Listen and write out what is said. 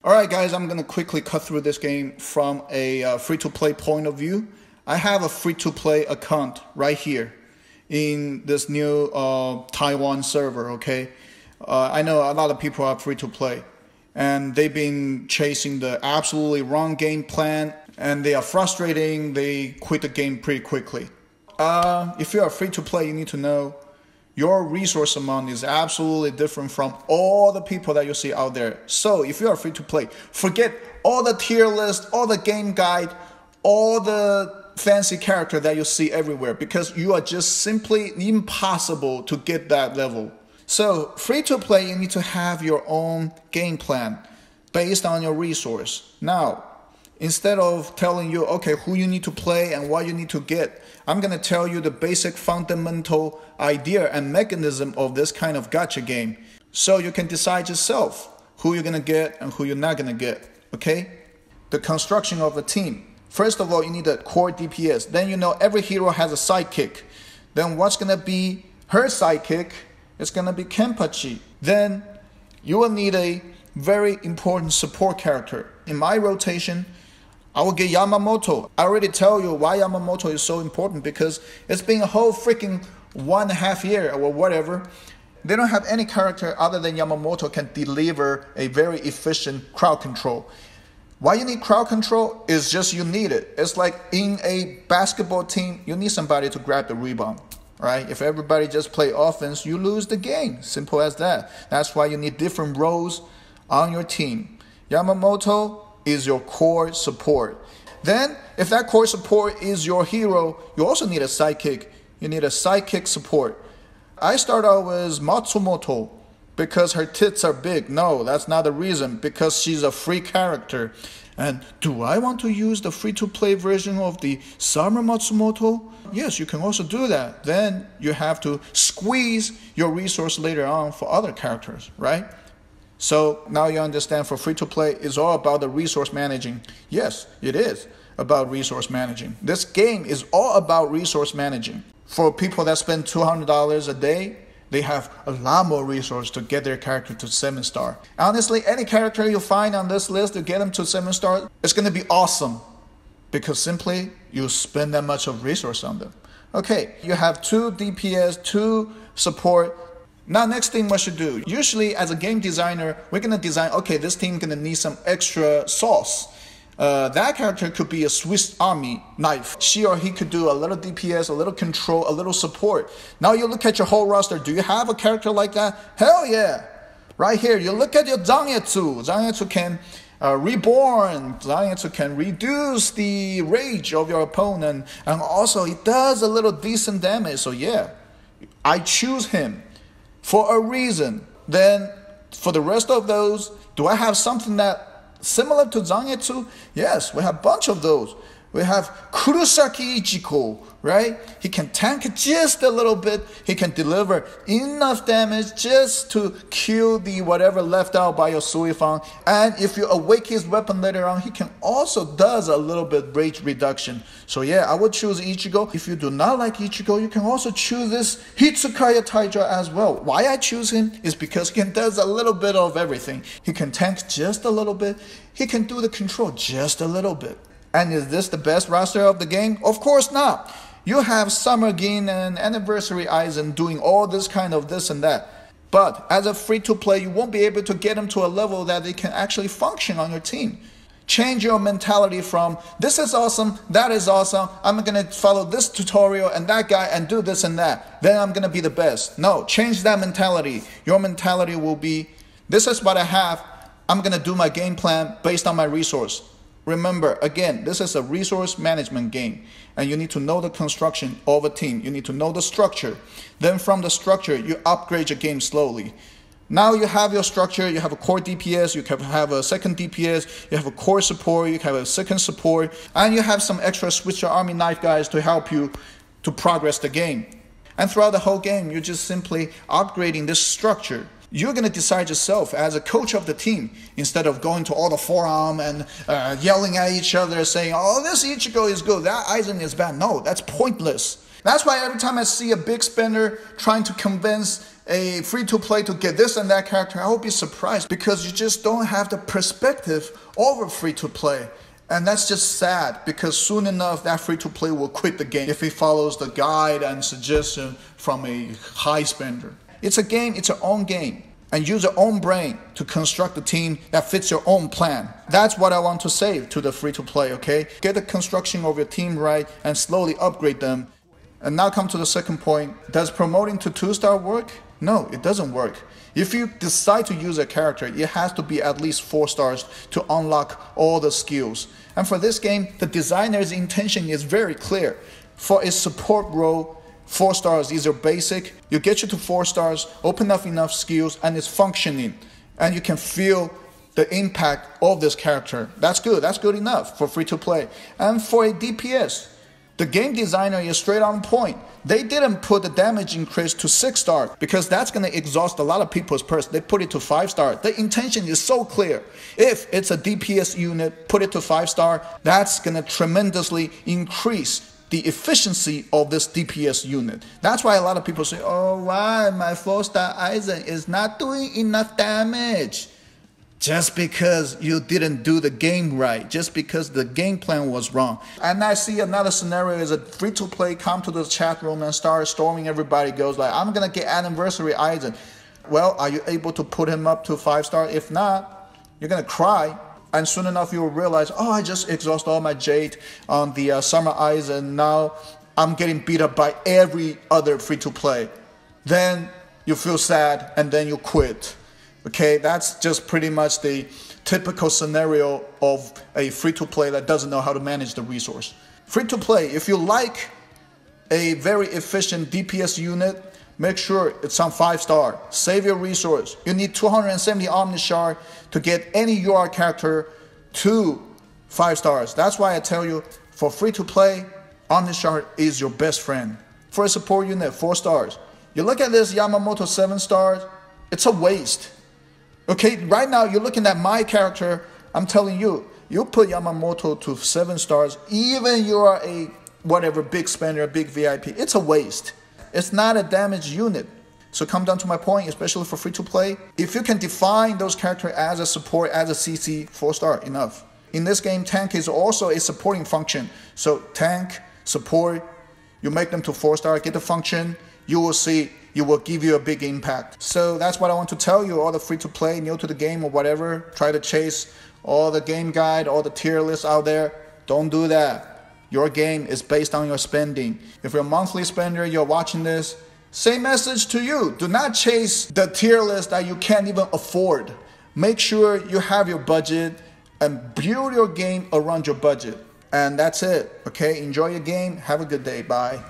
Alright guys, I'm going to quickly cut through this game from a free-to-play point of view. I have a free-to-play account right here in this new Taiwan server, okay? I know a lot of people are free-to-play and they've been chasing the absolutely wrong game plan and they are frustrating, they quit the game pretty quickly. If you are free-to-play, you need to know your resource amount is absolutely different from all the people that you see out there. So if you are free to play, forget all the tier list, all the game guide, all the fancy character that you see everywhere, because you are just simply impossible to get that level. So free to play, you need to have your own game plan based on your resource. Now, instead of telling you, okay, who you need to play and what you need to get, I'm going to tell you the basic fundamental idea and mechanism of this kind of gacha game. So you can decide yourself who you're going to get and who you're not going to get, okay? The construction of a team. First of all, you need a core DPS. Then you know every hero has a sidekick. Then what's going to be her sidekick? It's going to be Kenpachi. Then you will need a very important support character. In my rotation, I will get Yamamoto. I already tell you why Yamamoto is so important, because it's been a whole freaking 1.5 years or whatever. They don't have any character other than Yamamoto can deliver a very efficient crowd control. Why you need crowd control is just you need it. It's like in a basketball team, you need somebody to grab the rebound, right? If everybody just play offense, you lose the game. Simple as that. That's why you need different roles on your team. Yamamoto is your core support. Then, if that core support is your hero, you also need a sidekick. You need a sidekick support. I start out with Matsumoto because her tits are big. No, that's not the reason, because she's a free character. And do I want to use the free-to-play version of the Summer Matsumoto? Yes, you can also do that. Then you have to squeeze your resource later on for other characters, right? So now you understand, for free-to-play, it's all about the resource managing. Yes, it is about resource managing. This game is all about resource managing. For people that spend $200 a day, they have a lot more resources to get their character to 7-star. Honestly, any character you find on this list to get them to 7-star, it's going to be awesome, because simply you spend that much of resource on them. Okay, you have 2 DPS, 2 support. Now, next thing what you do, usually as a game designer, we're going to design, okay, this team going to need some extra sauce. That character could be a Swiss Army knife. She or he could do a little DPS, a little control, a little support. Now you look at your whole roster. Do you have a character like that? Hell yeah! Right here, you look at your Zangetsu. Zangetsu can reborn. Zangetsu can reduce the rage of your opponent. And also, it does a little decent damage. So yeah, I choose him for a reason. Then for the rest of those, do I have something that similar to Zangetsu? Yes, we have a bunch of those. We have Kurosaki Ichiko, right? He can tank just a little bit. He can deliver enough damage just to kill the whatever left out by your Suifang. And if you awake his weapon later on, he can also does a little bit rage reduction. So yeah, I would choose Ichigo. If you do not like Ichigo, you can also choose this Hitsukaya Taija as well. Why I choose him is because he does a little bit of everything. He can tank just a little bit. He can do the control just a little bit. And is this the best roster of the game? Of course not. You have Summer Gin and Anniversary Aizen doing all this kind of this and that. But as a free-to-play, you won't be able to get them to a level that they can actually function on your team. Change your mentality from, this is awesome, that is awesome, I'm going to follow this tutorial and that guy and do this and that. Then I'm going to be the best. No, change that mentality. Your mentality will be, this is what I have. I'm going to do my game plan based on my resource. Remember, again, this is a resource management game, and you need to know the construction of a team. You need to know the structure. Then from the structure, you upgrade your game slowly. Now you have your structure, you have a core DPS, you can have a second DPS, you have a core support, you have a second support, and you have some extra Swiss Army knife guys to help you to progress the game. And throughout the whole game, you're just simply upgrading this structure. You're going to decide yourself as a coach of the team, instead of going to all the forum and yelling at each other saying, oh, this Ichigo is good, that Aizen is bad. No, that's pointless. That's why every time I see a big spender trying to convince a free-to-play to get this and that character, I will be surprised because you just don't have the perspective over free-to-play. And that's just sad because soon enough that free-to-play will quit the game if he follows the guide and suggestion from a high spender. It's a game, it's your own game. And use your own brain to construct a team that fits your own plan. That's what I want to say to the free-to-play, okay? Get the construction of your team right and slowly upgrade them. And now come to the second point. Does promoting to 2-star work? No, it doesn't work. If you decide to use a character, it has to be at least 4 stars to unlock all the skills. And for this game, the designer's intention is very clear. For its support role, 4 stars is your basic. You get you to 4 stars, open up enough skills, and it's functioning. And you can feel the impact of this character. That's good. That's good enough for free to play. And for a DPS, the game designer is straight on point. They didn't put the damage increase to 6 stars because that's going to exhaust a lot of people's purse. They put it to 5 stars. The intention is so clear. If it's a DPS unit, put it to 5 stars. That's going to tremendously increase the efficiency of this DPS unit. That's why a lot of people say, oh, why my 4-star Aizen is not doing enough damage. Just because you didn't do the game right, just because the game plan was wrong. And I see another scenario is a free-to-play come to the chat room and start storming everybody, goes like, I'm gonna get anniversary Aizen. Well, are you able to put him up to 5 star? If not, you're gonna cry. And soon enough you will realize, oh, I just exhausted all my jade on the summer Aizen. Now I'm getting beat up by every other free-to-play. Then you feel sad and then you quit. Okay, that's just pretty much the typical scenario of a free-to-play that doesn't know how to manage the resource. Free-to-play, if you like a very efficient DPS unit, make sure it's on 5 star. Save your resource. You need 270 Omni Shard to get any UR character to 5 stars. That's why I tell you, for free-to-play, Omni Shard is your best friend. For a support unit, 4 stars. You look at this Yamamoto 7 stars, it's a waste. Okay, right now you're looking at my character. I'm telling you, you put Yamamoto to 7 stars, even you are a whatever big spender, big VIP, it's a waste. It's not a damage unit. So come down to my point, especially for free to play. If you can define those characters as a support, as a CC, 4 star, enough. In this game, tank is also a supporting function. So tank, support, you make them to 4 star, get the function, you will see it will give you a big impact. So that's what I want to tell you, all the free to play, new to the game or whatever, try to chase all the game guide, all the tier lists out there. Don't do that. Your game is based on your spending. If you're a monthly spender, you're watching this, same message to you. Do not chase the tier list that you can't even afford. Make sure you have your budget and build your game around your budget. And that's it. Okay, enjoy your game. Have a good day. Bye.